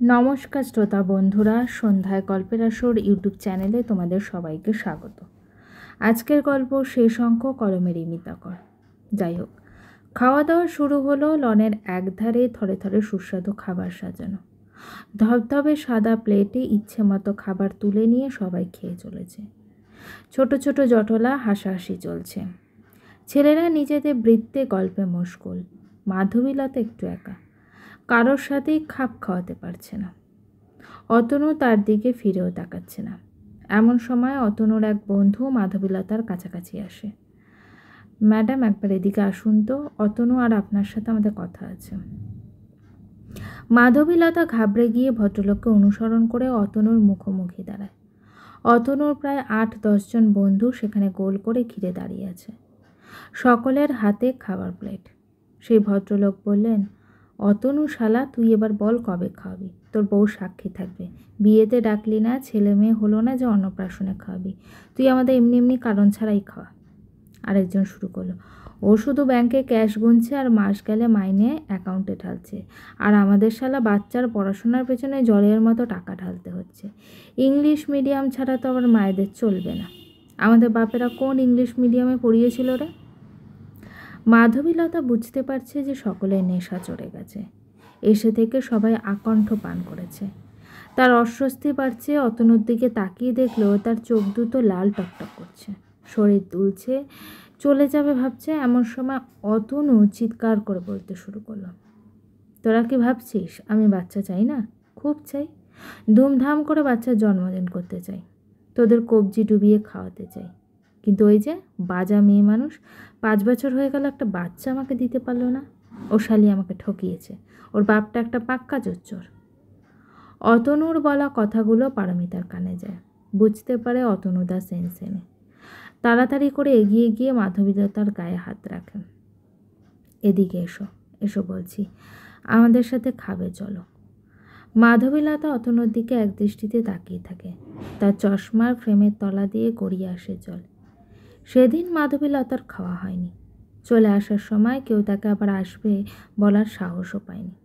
নমস্কার শ্রোতা বন্ধুরা, সন্ধ্যায় গল্পের আসর ইউটিউব চ্যানেলে তোমাদের সবাইকে স্বাগত। আজকের গল্প শেষ অঙ্ক কলমের ইমিতাকর। যাই হোক, খাওয়া দাওয়া শুরু হলো। লনের একধারে থরে থরে সুস্বাদু খাবার সাজানো, ধবধবে সাদা প্লেটে ইচ্ছে মতো খাবার তুলে নিয়ে সবাই খেয়ে চলেছে। ছোট ছোট জটলা হাসাহাসি চলছে। ছেলেরা নিজেদের বৃত্তে গল্পে মশগুল। মাধবীলতা একটু একা, কারোর সাথেই খাপ খাওয়াতে পারছে না। অতনু তার দিকে ফিরেও তাকাচ্ছে না। এমন সময় অতনুর এক বন্ধু মাধবীলতার কাছাকাছি আসে। ম্যাডাম, একবার এদিকে আসুন তো, অতনু আর আপনার সাথে আমাদের কথা আছে। মাধবীলতা ঘাবড়ে গিয়ে ভদ্রলোককে অনুসরণ করে অতনুর মুখোমুখি দাঁড়ায়। অতনুর প্রায় 8-10 জন বন্ধু সেখানে গোল করে ঘিরে দাঁড়িয়ে আছে, সকলের হাতে খাবার প্লেট। সেই ভদ্রলোক বললেন, অতনু শালা, তুই এবার বল কবে খাওয়াবি? তোর বউ সাক্ষী থাকবে, বিয়েতে ডাকলি না, ছেলে মেয়ে হলো না যে অন্নপ্রাশনে খাওয়াবি। তুই আমাদের এমনি এমনি কারণ ছাড়াই খাওয়া। আরেকজন শুরু করলো, ও শুধু ব্যাংকে ক্যাশ গুনছে আর মাস গেলে মাইনে অ্যাকাউন্টে ঢালছে, আর আমাদের শালা বাচ্চার পড়াশোনার পেছনে জলের মতো টাকা ঢালতে হচ্ছে। ইংলিশ মিডিয়াম ছাড়া তো আবার মায়েদের চলবে না। আমাদের বাপেরা কোন ইংলিশ মিডিয়ামে পড়িয়েছিল রে? মাধবীলতা বুঝতে পারছে যে সকলের নেশা চড়ে গেছে। এসে থেকে সবাই আকণ্ঠ পান করেছে। তার অস্বস্তি বাড়ছে। অতনুর দিকে তাকিয়ে দেখলো তার চোখ দুটো লাল টকটক করছে, শরীর দুলছে, চলে যাবে ভাবছে। এমন সময় অতনু চিৎকার করে বলতে শুরু করলো, তোরা কি ভাবছিস আমি বাচ্চা চাই না? খুব চাই। ধুমধাম করে বাচ্চার জন্মদিন করতে চাই, তোদের কবজি ডুবিয়ে খাওয়াতে চাই। কিন্তু ওই যে বাজা মেয়ে মানুষ, 5 বছর হয়ে গেল একটা বাচ্চা আমাকে দিতে পারলো না। ও শালি আমাকে ঠকিয়েছে, ওর বাপটা একটা পাক্কা জোচ্চোর। অতনুর বলা কথাগুলো পারমিতার কানে যায়। বুঝতে পারে অতনুদা সেন্সেনে। তাড়াতাড়ি করে এগিয়ে গিয়ে মাধবীলতার গায়ে হাত রাখেন। এদিকে এসো, এসো বলছি, আমাদের সাথে খাবে চলো। মাধবীলতা অতনুর দিকে একদৃষ্টিতে তাকিয়ে থাকে। তার চশমার ফ্রেমের তলা দিয়ে গড়িয়ে আসে জল। সেদিন মাধবীলতার খাওয়া হয়নি। চলে আসার সময় কেউ তাকে আবার আসবে বলার সাহসও পায়নি।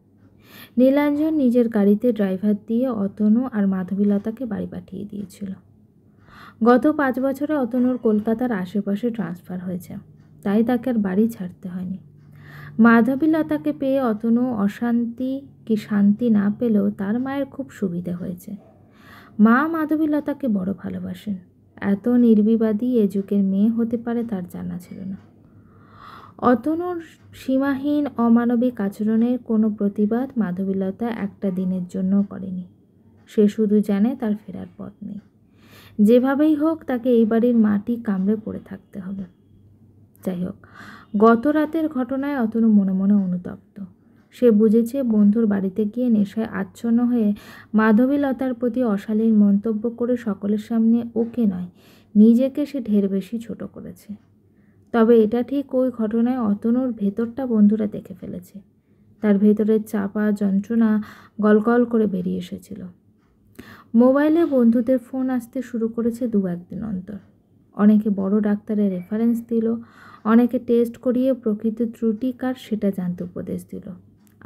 নীলাঞ্জন নিজের গাড়িতে ড্রাইভার দিয়ে অতনু আর মাধবীলতাকে বাড়ি পাঠিয়ে দিয়েছিল। গত 5 বছরে অতনুর কলকাতার আশেপাশে ট্রান্সফার হয়েছে, তাই তাকে আর বাড়ি ছাড়তে হয়নি। মাধবীলতাকে পেয়ে অতনু অশান্তি কি শান্তি না পেলেও তার মায়ের খুব সুবিধে হয়েছে। মা মাধবীলতাকে বড় ভালোবাসেন। এত নির্বিবাদী এ যুগের মেয়ে হতে পারে তার জানা ছিল না। অতনুর সীমাহীন অমানবিক আচরণের কোনো প্রতিবাদ মাধবীলতা একটা দিনের জন্যও করেনি। সে শুধু জানে তার ফেরার পথ নেই। যেভাবেই হোক তাকে এই বাড়ির মাটি কামড়ে পড়ে থাকতে হবে। যাই হোক, গত রাতের ঘটনায় অতনু মনে মনে অনুতপ্ত। সে বুঝেছে বন্ধুর বাড়িতে গিয়ে নেশায় আচ্ছন্ন হয়ে মাধবীলতার প্রতি অশালীন মন্তব্য করে সকলের সামনে ওকে নয়, নিজেকে সে ঢের বেশি ছোট করেছে। তবে এটা ঠিক, ওই ঘটনায় অতনুর ভেতরটা বন্ধুরা দেখে ফেলেছে। তার ভেতরের চাপা যন্ত্রণা গলগল করে বেরিয়ে এসেছিল। মোবাইলে বন্ধুদের ফোন আসতে শুরু করেছে 2-1 দিন অন্তর। অনেকে বড় ডাক্তারের রেফারেন্স দিল, অনেকে টেস্ট করিয়ে প্রকৃত ত্রুটি কার সেটা জানতে উপদেশ দিল।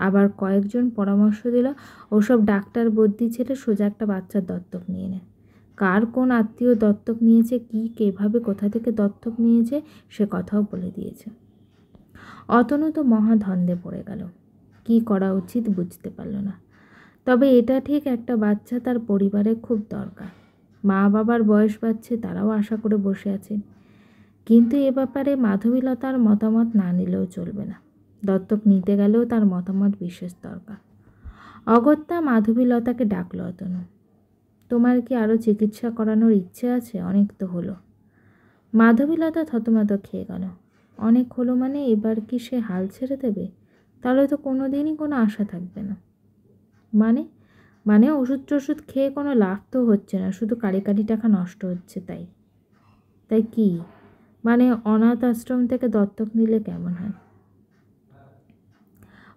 আবার কয়েকজন পরামর্শ দিল ওসব ডাক্তার বদ্যি ছেড়ে সোজা একটা বাচ্চার দত্তক নিয়ে নেয়। কার কোন আত্মীয় দত্তক নিয়েছে, কি কেভাবে কোথা থেকে দত্তক নিয়েছে সে কথাও বলে দিয়েছে। অতনু তো মহাধন্দে পড়ে গেল। কি করা উচিত বুঝতে পারল না। তবে এটা ঠিক, একটা বাচ্চা তার পরিবারে খুব দরকার। মা বাবার বয়স বাড়ছে, তারাও আশা করে বসে আছেন। কিন্তু এ ব্যাপারে মাধবীলতার মতামত না নিলেও চলবে না। দত্তক নিতে গেলেও তার মতামত বিশেষ দরকার। অগত্যা মাধবীলতাকে ডাকল অতনু। তোমার কি আরও চিকিৎসা করানোর ইচ্ছে আছে? অনেক তো হলো। মাধবীলতা থতমত খেয়ে গেল। অনেক হলো মানে? এবার কি সে হাল ছেড়ে দেবে? তাহলে তো কোনো দিনই কোনো আশা থাকবে না। মানে মানে ওষুধ টষুধ খেয়ে কোনো লাভ তো হচ্ছে না, শুধু কারি কারি টাকা নষ্ট হচ্ছে। তাই তাই কি মানে? অনাথ আশ্রম থেকে দত্তক নিলে কেমন হয়?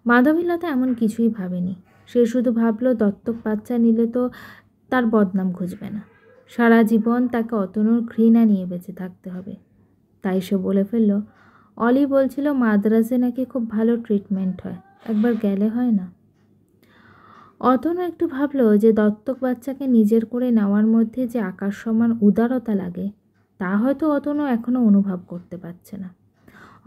মাধবীলতা এমন কিছুই ভাবেনি। সে শুধু ভাবলো দত্তক বাচ্চা নিলে তো তার বদনাম ঘুচবে না। সারা জীবন তাকে অতনুর ঘৃণা নিয়ে বেঁচে থাকতে হবে। তাই সে বলে ফেলল, অলি বলছিল মাদ্রাসে নাকি খুব ভালো ট্রিটমেন্ট হয়, একবার গেলে হয় না? অতনু একটু ভাবলো যে দত্তক বাচ্চাকে নিজের করে নেওয়ার মধ্যে যে আকাশ সমান উদারতা লাগে তা হয়তো অতনু এখনও অনুভব করতে পারছে না।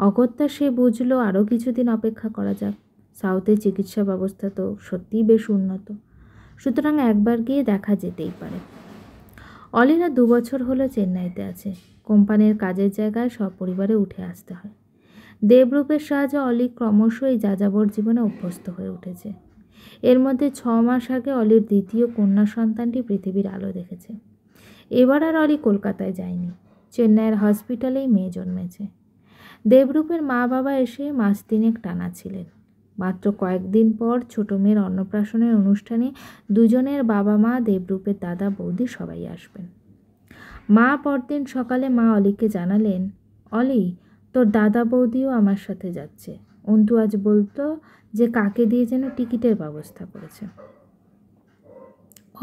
অগত্যা সে বুঝলো আরও কিছুদিন অপেক্ষা করা যাক। সাউথের চিকিৎসা ব্যবস্থা তো সত্যিই বেশ উন্নত, সুতরাং একবার গিয়ে দেখা যেতেই পারে। অলিরা 2 বছর হলো চেন্নাইতে আছে। কোম্পানির কাজের জায়গায় সপরিবারে উঠে আসতে হয়। দেবরূপের সাহায্যে অলি ক্রমশই যাযাবর জীবনে অভ্যস্ত হয়ে উঠেছে। এর মধ্যে 6 মাস আগে অলির দ্বিতীয় কন্যা সন্তানটি পৃথিবীর আলো দেখেছে। এবার আর অলি কলকাতায় যায়নি, চেন্নাইয়ের হসপিটালেই মেয়ে জন্মেছে। দেবরূপের মা বাবা এসে মাস 3 টানা ছিলেন। মাত্র কয়েকদিন পর ছোট মেয়ের অন্নপ্রাশনের অনুষ্ঠানে দুজনের বাবা মা, দেবরূপের দাদা বৌদি সবাই আসবেন। মা পরদিন সকালে মা অলিকে জানালেন, অলি, তোর দাদা বৌদিও আমার সাথে যাচ্ছে। অন্তু আজ বলতো যে কাকে দিয়ে যেন টিকিটের ব্যবস্থা করেছে।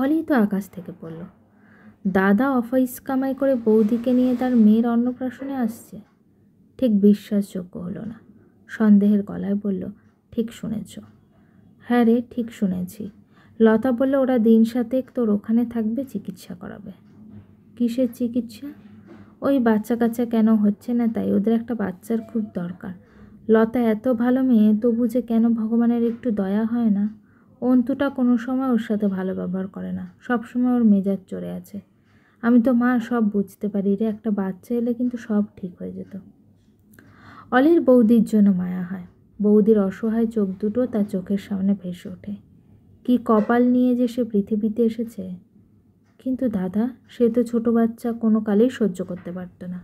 অলি তো আকাশ থেকে পড়ল। দাদা অফিস কামাই করে বৌদিকে নিয়ে তার মেয়ের অন্নপ্রাশনে আসছে। ঠিক বিশ্বাসযোগ্য হলো না। সন্দেহের গলায় বলল, ঠিক শুনেছ। হ্যাঁ রে, ঠিক শুনেছি। লতা বলল ওরা দিন 7 তোর ওখানে থাকবে, চিকিৎসা করাবে। কিসের চিকিৎসা? ওই বাচ্চা কাচ্চা কেন হচ্ছে না তাই, ওদের একটা বাচ্চার খুব দরকার। লতা এত ভালো মেয়ে, তবু যে কেন ভগবানের একটু দয়া হয় না। অন্তুটা কোনো সময় ওর সাথে ভালো ব্যবহার করে না, সব সময় ওর মেজাজ চড়ে আছে। আমি তো মা, সব বুঝতে পারি রে, একটা বাচ্চা এলে কিন্তু সব ঠিক হয়ে যেত। অলির বৌদির জন্য মায়া হয়। বৌদির অসহায় চোখ দুটো তার চোখের সামনে ভেসে ওঠে। কি কপাল নিয়ে যে সে পৃথিবীতে এসেছে। কিন্তু দাদা, সে তো ছোট বাচ্চা, কোনো কালেই সহ্য করতে পারত না।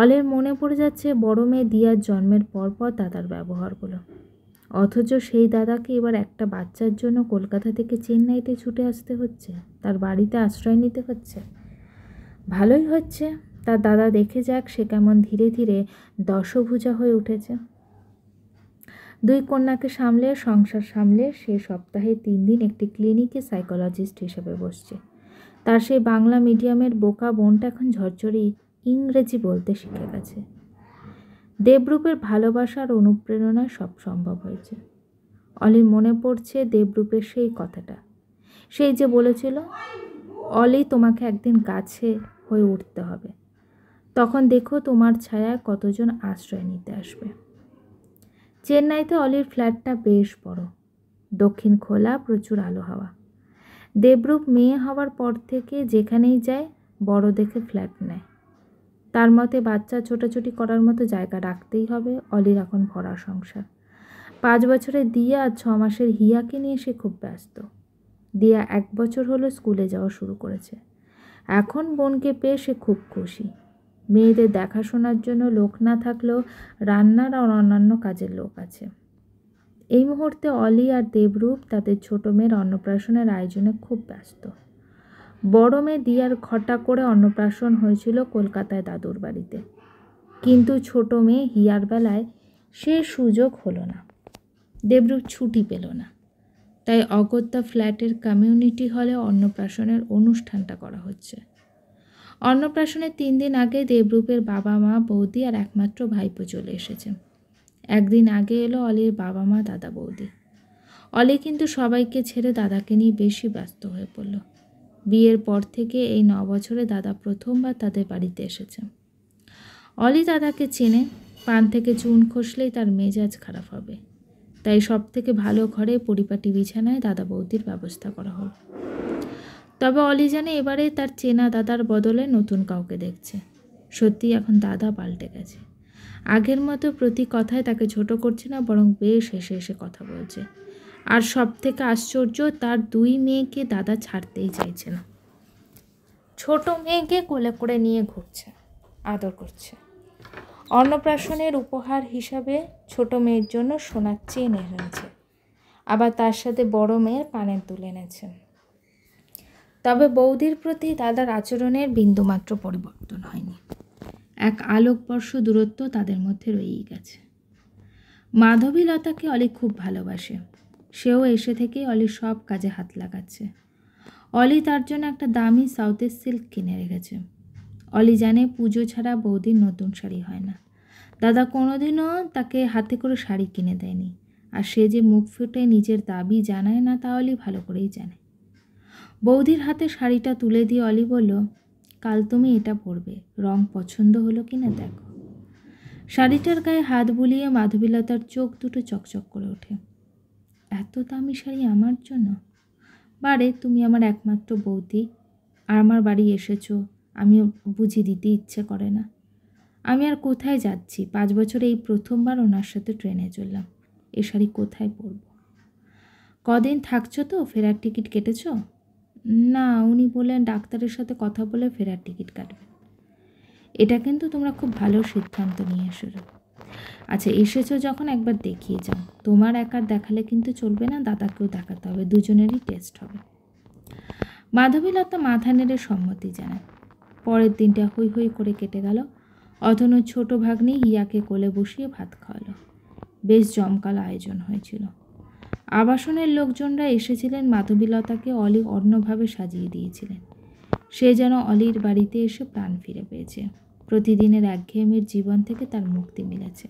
অলের মনে পড়ে যাচ্ছে বড় মেয়ে দিয়ার জন্মের পর দাদার ব্যবহারগুলো। অথচ সেই দাদাকে এবার একটা বাচ্চার জন্য কলকাতা থেকে চেন্নাইতে ছুটে আসতে হচ্ছে, তার বাড়িতে আশ্রয় নিতে হচ্ছে। ভালোই হচ্ছে, তার দাদা দেখে যাক সে কেমন ধীরে ধীরে দশভুজা হয়ে উঠেছে। 2 কন্যাকে সামলে, সংসার সামলে সে সপ্তাহে 3 দিন একটি ক্লিনিকে সাইকোলজিস্ট হিসেবে বসছে। তার সেই বাংলা মিডিয়ামের বোকা বোনটা এখন ঝরঝরে ইংরেজি বলতে শিখে গেছে। দেবরূপের ভালোবাসার অনুপ্রেরণায় সব সম্ভব হয়েছে। অলির মনে পড়ছে দেবরূপের সেই কথাটা, সেই যে বলেছিল, অলি, তোমাকে একদিন গাছে হয়ে উঠতে হবে, তখন দেখো তোমার ছায়ায় কতজন আশ্রয় নিতে আসবে। চেন্নাইতে অলির ফ্ল্যাটটা বেশ বড়, দক্ষিণ খোলা, প্রচুর আলো হাওয়া। দেবরূপ মেয়ে হওয়ার পর থেকে যেখানেই যায় বড় দেখে ফ্ল্যাট নেয়। তার মতে বাচ্চা ছোটাছুটি করার মতো জায়গা রাখতেই হবে। অলির এখন ভরা সংসার। 5 বছরের দিয়া আর 6 মাসের হিয়াকে নিয়ে সে খুব ব্যস্ত। দিয়া 1 বছর হলো স্কুলে যাওয়া শুরু করেছে। এখন বোনকে পেয়ে সে খুব খুশি। মেয়েদের দেখাশোনার জন্য লোক না থাকলেও রান্নার আর অন্যান্য কাজের লোক আছে। এই মুহূর্তে অলি আর দেবরূপ তাদের ছোট মেয়ের অন্নপ্রাশনের আয়োজনে খুব ব্যস্ত। বড় মেয়ে দিয়ার ঘটা করে অন্নপ্রাশন হয়েছিল কলকাতায় দাদুর বাড়িতে, কিন্তু ছোট মেয়ে হিয়ার বেলায় সে সুযোগ হলো না। দেবরূপ ছুটি পেল না, তাই অগত্যা ফ্ল্যাটের কমিউনিটি হলে অন্নপ্রাশনের অনুষ্ঠানটা করা হচ্ছে। অন্নপ্রাশনের 3 দিন আগে দেবরূপের বাবা মা, বৌদি আর একমাত্র ভাইপো চলে এসেছে। একদিন আগে এলো অলির বাবা মা, দাদা বৌদি। অলি কিন্তু সবাইকে ছেড়ে দাদাকে নিয়ে বেশি ব্যস্ত হয়ে পড়ল। বিয়ের পর থেকে এই 9 বছরে দাদা প্রথমবার তাদের বাড়িতে এসেছে। অলি দাদাকে চেনে, পান থেকে চুন খসলেই তার মেজাজ খারাপ হবে, তাই সব থেকে ভালো ঘরে পরিপাটি বিছানায় দাদা বৌদির ব্যবস্থা করা হোক। তবে অলি জানে এবারে তার চেনা দাদার বদলে নতুন কাউকে দেখছে। সত্যি এখন দাদা পাল্টে গেছে। আগের মতো প্রতি কথায় তাকে ছোট করছে না, বরং বেশ হেসে হেসে কথা বলছে। আর সব থেকে আশ্চর্য, তার 2 মেয়েকে দাদা ছাড়তেই চাইছে না। ছোট মেয়েকে কোলে করে নিয়ে ঘুরছে, আদর করছে। অন্নপ্রাশনের উপহার হিসাবে ছোট মেয়ের জন্য সোনার চেন এনেছে, আবার তার সাথে বড় মেয়ের কানের দুল এনেছে। তবে বৌদির প্রতি দাদার আচরণের বিন্দুমাত্র পরিবর্তন হয়নি। এক আলোকবর্ষ দূরত্ব তাদের মধ্যে রয়েই গেছে। মাধবীলতাকে অলি খুব ভালোবাসে। সেও এসে থেকেই অলির সব কাজে হাত লাগাচ্ছে। অলি তার জন্য একটা দামি সাউথের সিল্ক কিনে রেখেছে। অলি জানে পুজো ছাড়া বৌদির নতুন শাড়ি হয় না। দাদা কোনোদিনও তাকে হাতে করে শাড়ি কিনে দেয়নি, আর সে যে মুখ ফুটে নিজের দাবি জানায় না তা অলি ভালো করেই জানে। বৌদির হাতে শাড়িটা তুলে দিয়ে অলি বলল, কাল তুমি এটা পরবে, রং পছন্দ হলো কি না দেখো। শাড়িটার গায়ে হাত বুলিয়ে মাধবীলতার চোখ দুটো চকচক করে ওঠে। এত দামি শাড়ি আমার জন্য? বারে, তুমি আমার একমাত্র বৌদি, আর আমার বাড়ি এসেছো, আমি বুঝি দিতে ইচ্ছে করে না? আমি আর কোথায় যাচ্ছি? 5 বছরে এই প্রথমবার ওনার সাথে ট্রেনে চললাম। এ শাড়ি কোথায় পরবো? কদিন থাকছো তো? ফেরার টিকিট কেটেছো? না, উনি বললেন ডাক্তারের সাথে কথা বলে ফেরার টিকিট কাটবে। এটা কিন্তু তোমরা খুব ভালো সিদ্ধান্ত নিয়ে এসেছো। আচ্ছা, এসেছো যখন একবার দেখিয়ে যাও। তোমার একার দেখালে কিন্তু চলবে না, দাদাকেও দেখাতে হবে, দুজনেরই টেস্ট হবে। মাধবীলতা মাথা নেড়ে সম্মতি জানায়। পরের দিনটা হই হই করে কেটে গেল। অতনুর ছোট ভাগ্নি হিয়াকে কোলে বসিয়ে ভাত খাওয়ালো। বেশ জমকালো আয়োজন হয়েছিল। আবাসনের লোকজনরা এসেছিলেন। মাধবীলতাকে অলি অন্যভাবে সাজিয়ে দিয়েছিলেন। সে যেন অলির বাড়িতে এসে প্রাণ ফিরে পেয়েছে। প্রতিদিনের একঘেয়েমির জীবন থেকে তার মুক্তি মিলেছে।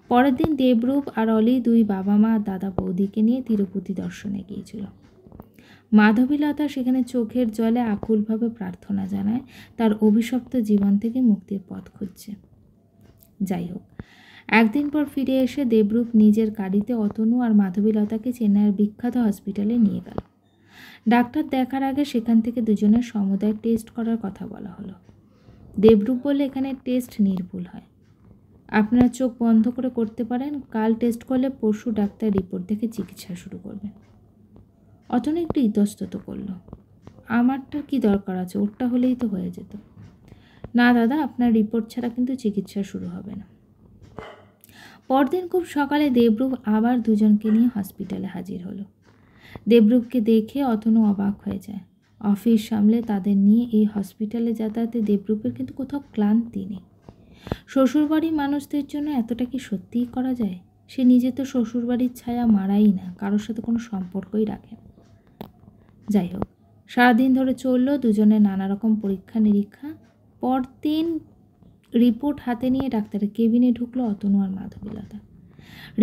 পরের দিন দেবরূপ আর অলি দুই বাবা মা দাদা বৌদিকে নিয়ে তিরুপতি দর্শনে গিয়েছিল। মাধবীলতা সেখানে চোখের জলে আকুলভাবে প্রার্থনা জানায়, তার অভিশপ্ত জীবন থেকে মুক্তির পথ খুঁজছে। যাই হোক, একদিন পর ফিরে এসে দেবরূপ নিজের গাড়িতে অতনু আর মাধবীলতাকে চেন্নাইয়ের বিখ্যাত হসপিটালে নিয়ে গেল। ডাক্তার দেখার আগে সেখান থেকে দুজনের সমুদায় টেস্ট করার কথা বলা হলো। দেবরূপ বললে, এখানে টেস্ট নির্ভুল হয়, আপনারা চোখ বন্ধ করে করতে পারেন। কাল টেস্ট করলে পরশু ডাক্তার রিপোর্ট দেখে চিকিৎসা শুরু করবেন। অতনু একটু ইতস্তত করলো। আমারটার কি দরকার আছে? ওরটা হলেই তো হয়ে যেত। না দাদা, আপনার রিপোর্ট ছাড়া কিন্তু চিকিৎসা শুরু হবে না। পরদিন খুব সকালে দেবরূপ আবার দুজনকে নিয়ে হসপিটালে হাজির হলো। দেবরূপকে দেখে অতনু অবাক হয়ে যায়। অফিস সামলে তাদের নিয়ে এই হসপিটালে যাতায়াতে দেবরূপের কিন্তু কোথাও ক্লান্তি নেই। শ্বশুরবাড়ির মানুষদের জন্য এতটা কি সত্যিই করা যায়? সে নিজে তো শ্বশুরবাড়ির ছায়া মারাই না, কারোর সাথে কোনো সম্পর্কই রাখে না। যাই হোক, সারাদিন ধরে চলল দুজনের নানা রকম পরীক্ষা নিরীক্ষা। পরদিন রিপোর্ট হাতে নিয়ে ডাক্তারের কেবিনে ঢুকলো অতনু আর মাধবীলতা।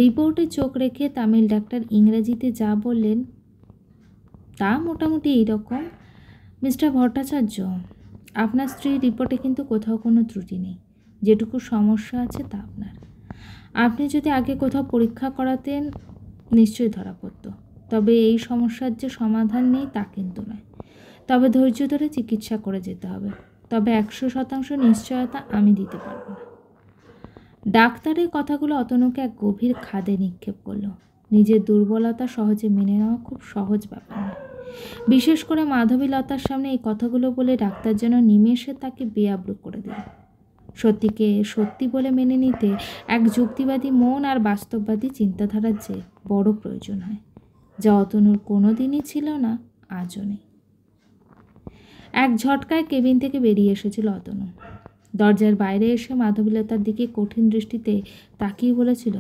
রিপোর্টে চোখ রেখে তামিল ডাক্তার ইংরেজিতে যা বললেন তা মোটামুটি এইরকম। মিস্টার ভট্টাচার্য, আপনার স্ত্রীর রিপোর্টে কিন্তু কোথাও কোনো ত্রুটি নেই। যেটুকু সমস্যা আছে তা আপনার। আপনি যদি আগে কোথাও পরীক্ষা করাতেন নিশ্চয়ই ধরা পড়ত। তবে এই সমস্যার যে সমাধান নেই তা কিন্তু নয়। তবে ধৈর্য ধরে চিকিৎসা করে যেতে হবে। তবে 100% নিশ্চয়তা আমি দিতে পারবো না। ডাক্তারের কথাগুলো অতনুকে এক গভীর খাদে নিক্ষেপ করলো। নিজের দুর্বলতা সহজে মেনে নেওয়া খুব সহজ ব্যাপার নয়। বিশেষ করে মাধবীলতার সামনে এই কথাগুলো বলে ডাক্তার যেন নিমেষে তাকে বেআব্রু করে দিল। সত্যিকে সত্যি বলে মেনে নিতে এক যুক্তিবাদী মন আর বাস্তববাদী চিন্তাধারার যে বড় প্রয়োজন হয়, যা অতনুর কোনো দিনই ছিল না, আজও নেই। এক ঝটকায় কেবিন থেকে বেরিয়ে এসেছিল অতনু। দরজার বাইরে এসে মাধবীলতার দিকে কঠিন দৃষ্টিতে তাকিয়ে বলেছিল,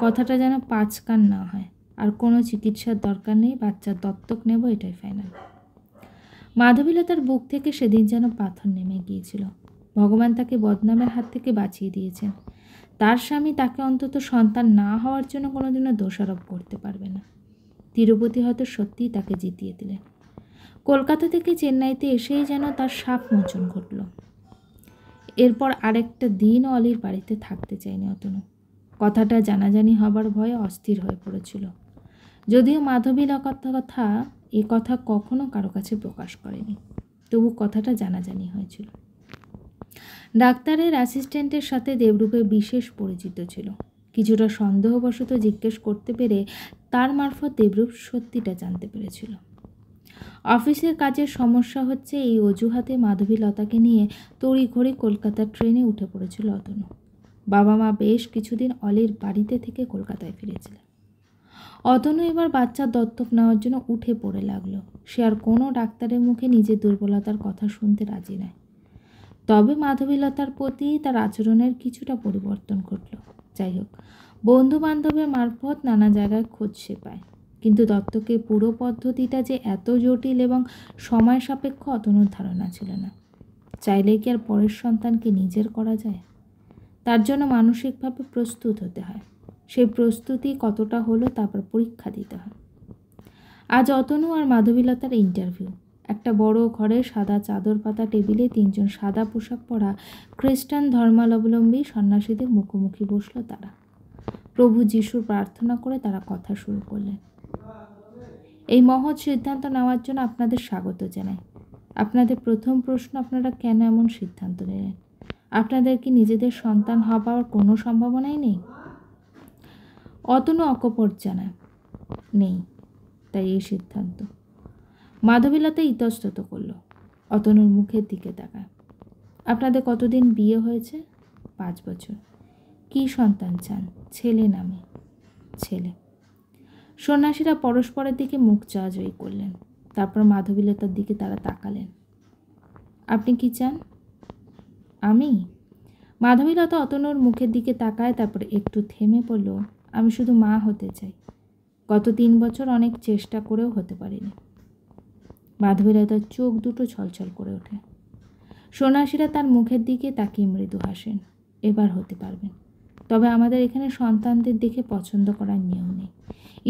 কথাটা যেন 5 কান না হয়, আর কোনো চিকিৎসার দরকার নেই, বাচ্চার দত্তক নেব, এটাই ফাইনাল। মাধবীলতার বুক থেকে সেদিন যেন পাথর নেমে গিয়েছিল। ভগবান তাকে বদনামের হাত থেকে বাঁচিয়ে দিয়েছেন। তার স্বামী তাকে অন্তত সন্তান না হওয়ার জন্য কোনোদিনও দোষারোপ করতে পারবে না। তিরুপতি হয়তো সত্যিই তাকে জিতিয়ে দিলেন। কলকাতা থেকে চেন্নাইতে এসেই যেন তার সাপ মোচন ঘটল। এরপর আরেকটা দিন অলির বাড়িতে থাকতে চায়নি অতনু। কথাটা জানাজানি হবার ভয়ে অস্থির হয়ে পড়েছিল। যদিও মাধবীলতা এ কথা কখনো কারো কাছে প্রকাশ করেনি, তবু কথাটা জানাজানি হয়েছিল। ডাক্তারের অ্যাসিস্ট্যান্টের সাথে দেবরূপের বিশেষ পরিচিত ছিল। কিছুটা সন্দেহবশত জিজ্ঞেস করতে পেরে তার মারফত দেবরূপ সত্যিটা জানতে পেরেছিল। অফিসের কাজের সমস্যা হচ্ছে এই অজুহাতে মাধবীলতাকে নিয়ে তড়িঘড়ি কলকাতার ট্রেনে উঠে পড়েছিল অতনু। বাবা মা বেশ কিছুদিন অলির বাড়িতে থেকে কলকাতায় ফিরেছিলেন। অতনু এবার বাচ্চা দত্তক নেওয়ার জন্য উঠে পড়ে লাগলো। সে আর কোনো ডাক্তারের মুখে নিজের দুর্বলতার কথা শুনতে রাজি নয়। তবে মাধবীলতার প্রতি তার আচরণের কিছুটা পরিবর্তন ঘটল। যাই হোক, বন্ধু বান্ধবের মারফত নানা জায়গায় খোঁজ সে পায়, কিন্তু দত্তকের পুরো পদ্ধতিটা যে এত জটিল এবং সময় সাপেক্ষ অতনুর ধারণা ছিল না। চাইলেই কি আর পরের সন্তানকে নিজের করা যায়? তার জন্য মানসিকভাবে প্রস্তুত হতে হয়। সেই প্রস্তুতি কতটা হলো তারপর পরীক্ষা দিতে হয়। আজ অতনু আর মাধবীলতার ইন্টারভিউ। একটা বড় ঘরে সাদা চাদর পাতা টেবিলে 3জন সাদা পোশাক পরা খ্রিস্টান ধর্মাবলম্বী সন্ন্যাসীদের মুখোমুখি বসল তারা। প্রভু যিশুর প্রার্থনা করে তারা কথা শুরু করলেন। এই মহৎ সিদ্ধান্ত নেওয়ার জন্য আপনাদের স্বাগত জানাই। আপনাদের প্রথম প্রশ্ন, আপনারা কেন এমন সিদ্ধান্ত নিলেন? আপনাদের কি নিজেদের সন্তান হবার কোনো সম্ভাবনাই নেই? অতনু অকপট জানায়, নেই, তাই এই সিদ্ধান্ত। মাধবীলতা ইতস্তত করল, অতনুর মুখের দিকে তাকায়। আপনাদের কতদিন বিয়ে হয়েছে? 5 বছর। কি সন্তান চান, ছেলে না মেয়ে? ছেলে। সন্ন্যাসীরা পরস্পরের দিকে মুখ চাওয়াচাওয়ি করলেন। তারপর মাধবীলতার দিকে তারা তাকালেন। আপনি কি চান? আমি? মাধবীলতা অতনুর মুখের দিকে তাকায়, তারপর একটু থেমে বলল, আমি শুধু মা হতে চাই। গত 3 বছর অনেক চেষ্টা করেও হতে পারিনি। মাধবীলতার চোখ দুটো ছলছল করে ওঠে। সন্ন্যাসীরা তার মুখের দিকে তাকিয়ে মৃদু হাসেন। এবার হতে পারবেন, তবে আমাদের এখানে সন্তানদের দেখে পছন্দ করার নিয়ম নেই।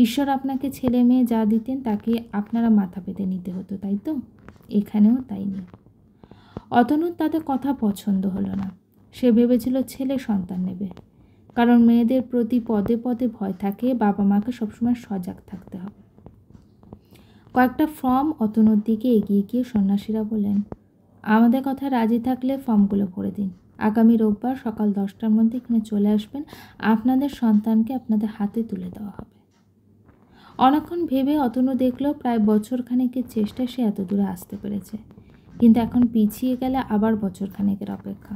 ঈশ্বর আপনাকে ছেলে মেয়ে যা দিতেন তাকে আপনারা মাথা পেতে নিতে হতো, তাই তো? এখানেও তাই নেই। অতনুর তাদের কথা পছন্দ হলো না। সে ভেবেছিল ছেলে সন্তান নেবে, কারণ মেয়েদের প্রতি পদে পদে ভয় থাকে, বাবা মাকে সবসময় সজাগ থাকতে হবে। কয়েকটা ফর্ম অতনুর দিকে এগিয়ে গিয়ে সন্ন্যাসীরা বললেন, আমাদের কথা রাজি থাকলে ফর্মগুলো ভরে দিন। আগামী রোববার সকাল 10টার মধ্যে এখানে চলে আসবেন। আপনাদের সন্তানকে আপনাদের হাতে তুলে দেওয়া হবে। অনেকক্ষণ ভেবে অতনু দেখল প্রায় বছরখানেকের চেষ্টায় সে এত দূরে আসতে পেরেছে, কিন্তু এখন পিছিয়ে গেলে আবার বছরখানেকের অপেক্ষা।